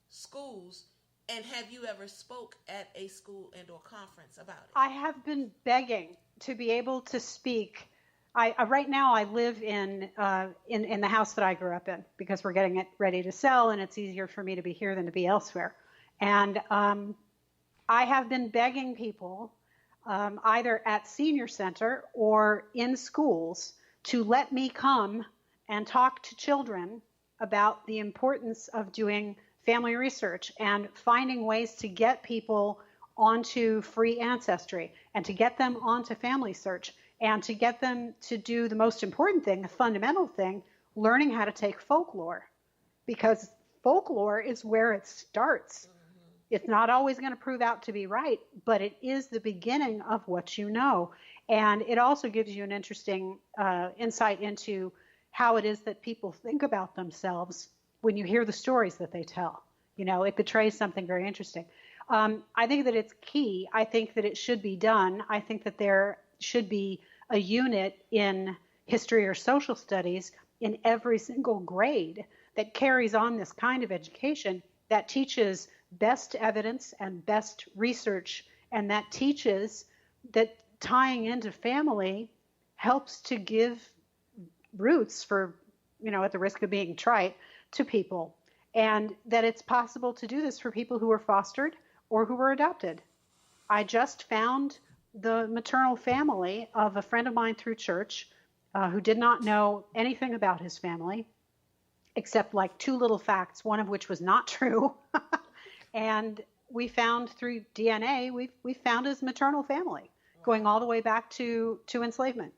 schools? And have you ever spoke at a school and or conference about it? I have been begging to be able to speak. Right now I live in the house that I grew up in, because we're getting it ready to sell, and it's easier for me to be here than to be elsewhere. And I have been begging people, either at senior center or in schools, to let me come and talk to children about the importance of doing family research and finding ways to get people onto free ancestry and to get them onto family search and to get them to do the most important thing, the fundamental thing, learning how to take folklore, because folklore is where it starts. It's not always going to prove out to be right, but it is the beginning of what you know. And it also gives you an interesting insight into how it is that people think about themselves when you hear the stories that they tell. It betrays something very interesting. I think that it's key. I think that it should be done. I think that there should be a unit in history or social studies in every single grade that carries on this kind of education, that teaches best evidence and best research, and that teaches that tying into family helps to give roots for, at the risk of being trite, to people, and that it's possible to do this for people who were fostered or who were adopted. I just found the maternal family of a friend of mine through church who did not know anything about his family, except like 2 little facts, one of which was not true. And we found through DNA, we found his maternal family going all the way back to enslavement.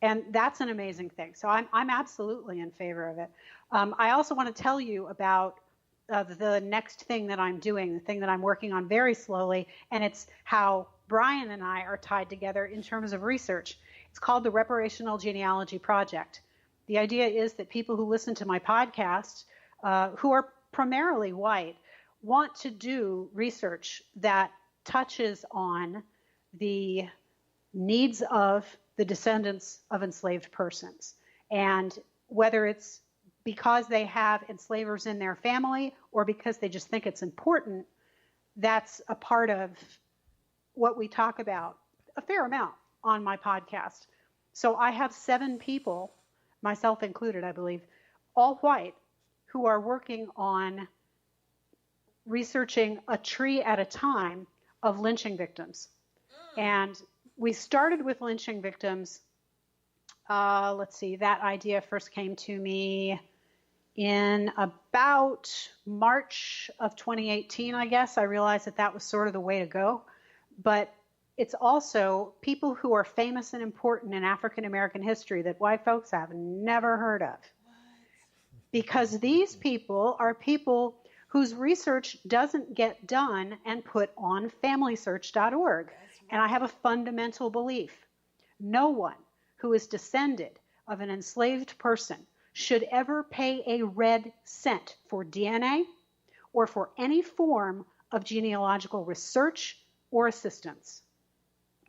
And that's an amazing thing. So I'm absolutely in favor of it. I also want to tell you about the next thing that I'm doing, the thing that I'm working on very slowly, and it's how Brian and I are tied together in terms of research. It's called the Reparational Genealogy Project. The idea is that people who listen to my podcast, who are primarily white, want to do research that touches on the needs of the descendants of enslaved persons. And whether it's because they have enslavers in their family or because they just think it's important, that's a part of what we talk about a fair amount on my podcast. So I have 7 people, myself included, I believe, all white, who are working on researching a tree at a time of lynching victims. And we started with lynching victims. Let's see, that idea first came to me in about March of 2018, I guess. I realized that that was sort of the way to go. But it's also people who are famous and important in African American history that white folks have never heard of. Because these people are people whose research doesn't get done and put on FamilySearch.org. And I have a fundamental belief. No one who is descended of an enslaved person should ever pay a red cent for DNA or for any form of genealogical research or assistance.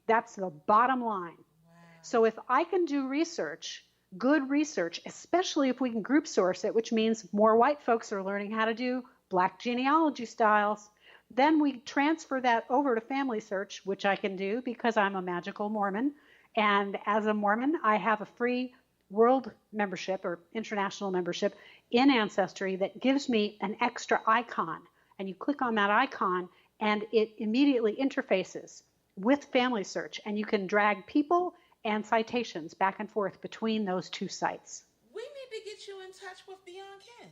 That's the bottom line. Wow. So if I can do research, good research, especially if we can group source it, which means more white folks are learning how to do Black genealogy styles, then we transfer that over to Family Search, which I can do because I'm a magical Mormon. And as a Mormon, I have a free world membership or international membership in Ancestry that gives me an extra icon. And you click on that icon and it immediately interfaces with Family Search. And you can drag people and citations back and forth between those 2 sites. We need to get you in touch with Beyond Kin.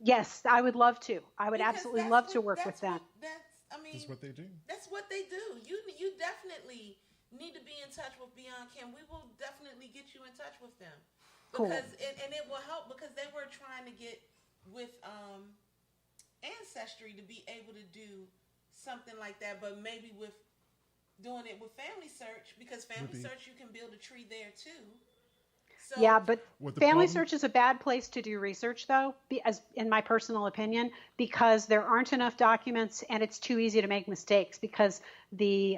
Yes, I would love to. I would absolutely love to work with them. That's what they do. That's what they do. You definitely need to be in touch with Beyond Kin. We will definitely get you in touch with them. Because cool. And it will help because they were trying to get with Ancestry to be able to do something like that, but maybe with doing it with Family Search, because Family Search you can build a tree there too. So, yeah, but Family Search is a bad place to do research, though, as in my personal opinion, because there aren't enough documents and it's too easy to make mistakes because the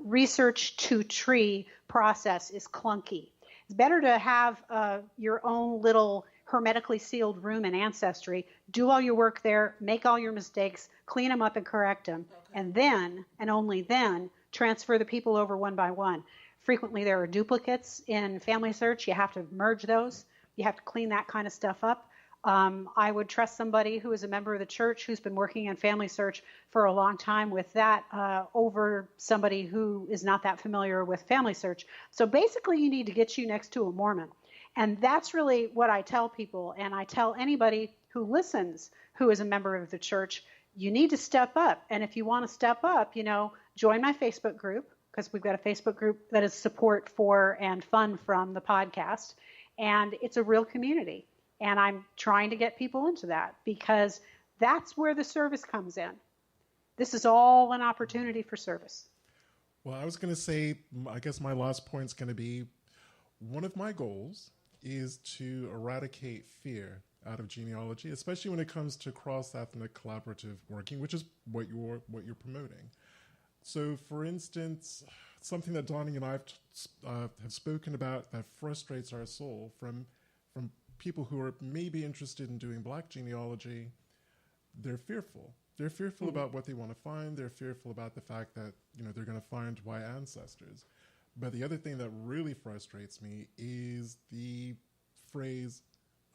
research to tree process is clunky. It's better to have your own little hermetically sealed room in Ancestry, do all your work there, make all your mistakes, clean them up and correct them, and then, and only then, transfer the people over one by one. Frequently, there are duplicates in Family Search. You have to merge those. You have to clean that kind of stuff up. I would trust somebody who is a member of the church who's been working in Family Search for a long time with that over somebody who is not that familiar with Family Search. So basically, you need to get you next to a Mormon. And that's really what I tell people. And I tell anybody who listens who is a member of the church, you need to step up. And if you want to step up, join my Facebook group, because we've got a Facebook group that is support for and fun from the podcast. And it's a real community. And I'm trying to get people into that because that's where the service comes in. This is all an opportunity for service. Well, I was going to say, I guess my last point is going to be one of my goals is to eradicate fear out of genealogy, especially when it comes to cross-ethnic collaborative working, which is what you're promoting. So, for instance, something that Donnie and I have spoken about that frustrates our soul from people who are maybe interested in doing Black genealogy, they're fearful. They're fearful about what they want to find. They're fearful about the fact that they're going to find white ancestors. But the other thing that really frustrates me is the phrase,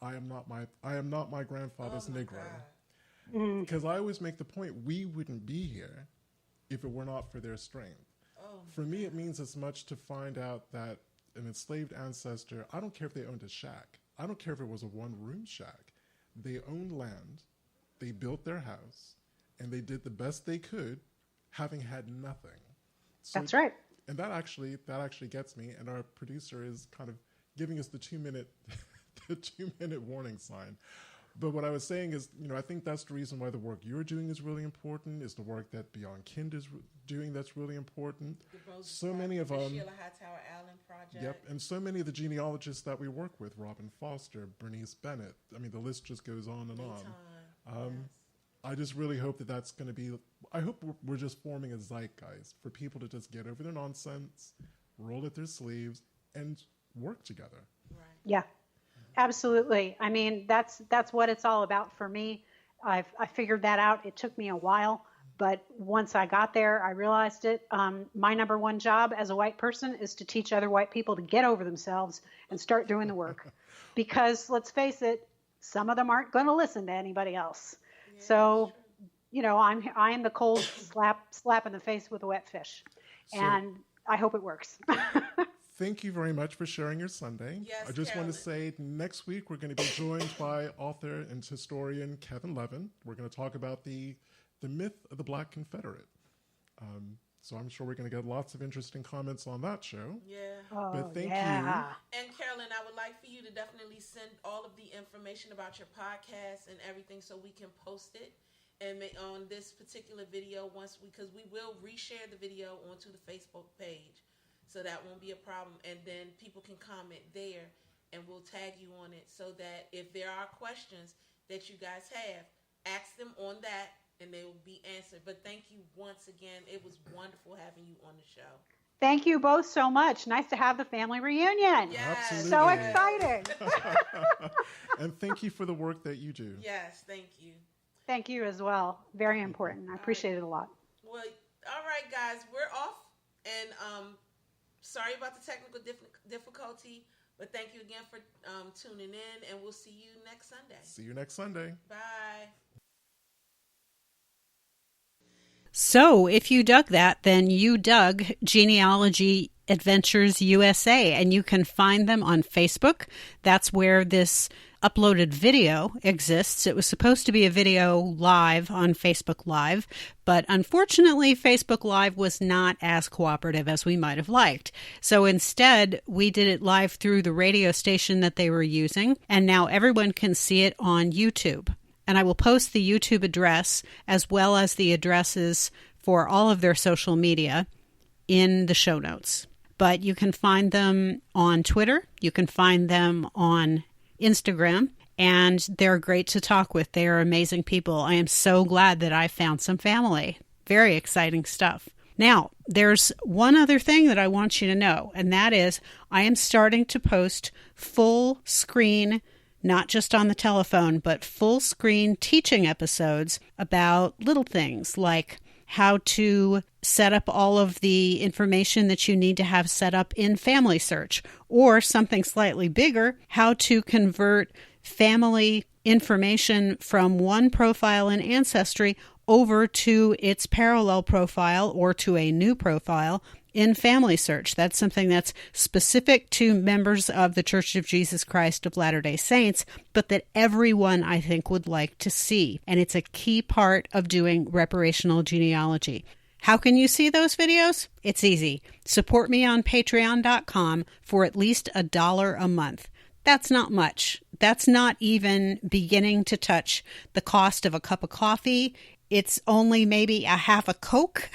I am not my grandfather's Negro. Because I always make the point, we wouldn't be here if it were not for their strength. For me, it means as much to find out that an enslaved ancestor, I don't care if they owned a shack. I don't care if it was a one-room shack. They owned land, they built their house, and they did the best they could, having had nothing. So, that's right. And that actually gets me, and our producer is kind of giving us the 2-minute the 2-minute warning sign. But what I was saying is, I think that's the reason why the work you're doing is really important, is the work that Beyond Kin is doing that's really important. So many of them. Sheila Hightower Allen Project. Yep, and so many of the genealogists that we work with, Robin Foster, Bernice Bennett. I mean, the list just goes on and on. Yes. I just really hope that that's going to be, I hope we're just forming a zeitgeist for people to just get over their nonsense, roll up their sleeves, and work together. Right. Yeah, absolutely. I mean, that's what it's all about for me. I figured that out. It took me a while, but once I got there, I realized it. My number one job as a white person is to teach other white people to get over themselves and start doing the work. Because let's face it, some of them aren't going to listen to anybody else. Yeah, so, I am the cold slap in the face with a wet fish, and I hope it works. Thank you very much for sharing your Sunday. Yes, I just Carolyn. want to say next week we're going to be joined by author and historian Kevin Levin. We're going to talk about the myth of the Black Confederate. So I'm sure we're going to get lots of interesting comments on that show. Yeah. But thank you. And Carolyn, I would like for you to definitely send all of the information about your podcast and everything so we can post it and on this particular video because we will reshare the video onto the Facebook page. So that won't be a problem. And then people can comment there and we'll tag you on it so that if there are questions that you guys have, ask them on that and they will be answered. But thank you once again. It was wonderful having you on the show. Thank you both so much. Nice to have the family reunion. Yes. Absolutely. So exciting. And thank you for the work that you do. Yes, thank you. Thank you as well. Very important. I appreciate it a lot. Well, all right, guys, we're off. And sorry about the technical difficulty, but thank you again for tuning in, and we'll see you next Sunday. See you next Sunday. Bye. So if you dug that, then you dug Genealogy Adventures USA, and you can find them on Facebook. That's where this uploaded video exists. It was supposed to be a video live on Facebook Live, but unfortunately, Facebook Live was not as cooperative as we might have liked. So instead, we did it live through the radio station that they were using, and now everyone can see it on YouTube. And I will post the YouTube address as well as the addresses for all of their social media in the show notes. But you can find them on Twitter, you can find them on Instagram, and they're great to talk with. They are amazing people. I am so glad that I found some family. Very exciting stuff. Now, there's one other thing that I want you to know, and that is I am starting to post full screen, not just on the telephone, but full screen teaching episodes about little things like how to set up all of the information that you need to have set up in Family Search, or something slightly bigger, how to convert family information from one profile in Ancestry over to its parallel profile or to a new profile in Family Search. That's something that's specific to members of the Church of Jesus Christ of Latter-day Saints, but that everyone, I think, would like to see. And it's a key part of doing reparational genealogy. How can you see those videos? It's easy. Support me on patreon.com for at least $1 a month. That's not much. That's not even beginning to touch the cost of a cup of coffee. It's only maybe a half a Coke.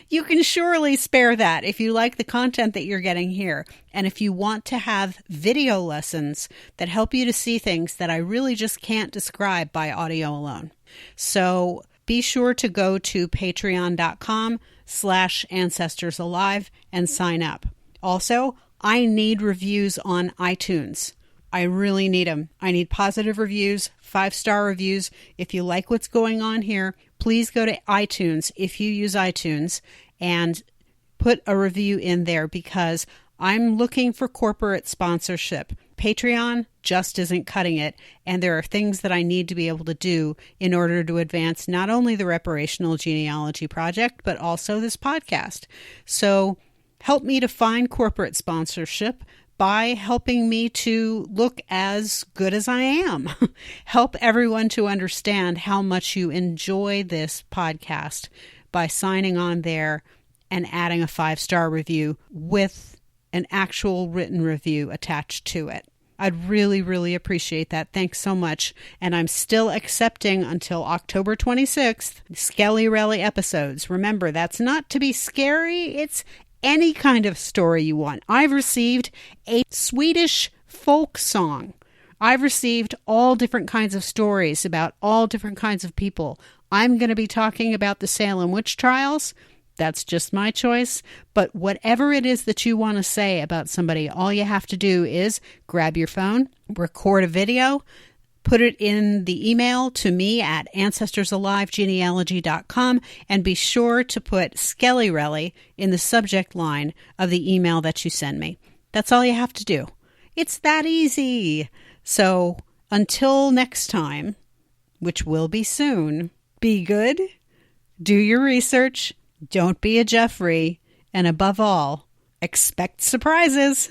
You can surely spare that if you like the content that you're getting here. And if you want to have video lessons that help you to see things that I really just can't describe by audio alone. So be sure to go to patreon.com/ancestorsalive and sign up. Also, I need reviews on iTunes. I really need them. I need positive reviews, 5-star reviews. If you like what's going on here, please go to iTunes if you use iTunes and put a review in there, because I'm looking for corporate sponsorship. Patreon just isn't cutting it, and there are things that I need to be able to do in order to advance not only the Reparational Genealogy Project, but also this podcast. So help me to find corporate sponsorship by helping me to look as good as I am. Help everyone to understand how much you enjoy this podcast by signing on there and adding a 5-star review with an actual written review attached to it. I'd really, really appreciate that. Thanks so much. And I'm still accepting until October 26th, Skelly Rally episodes. Remember, that's not to be scary. It's any kind of story you want. I've received a Swedish folk song. I've received all different kinds of stories about all different kinds of people. I'm going to be talking about the Salem witch trials. That's just my choice. But whatever it is that you want to say about somebody, all you have to do is grab your phone, record a video, put it in the email to me at ancestorsalivegenealogy.com, and be sure to put Skelly Relly in the subject line of the email that you send me. That's all you have to do. It's that easy. So until next time, which will be soon, be good, do your research, don't be a Jeffrey, and above all, expect surprises.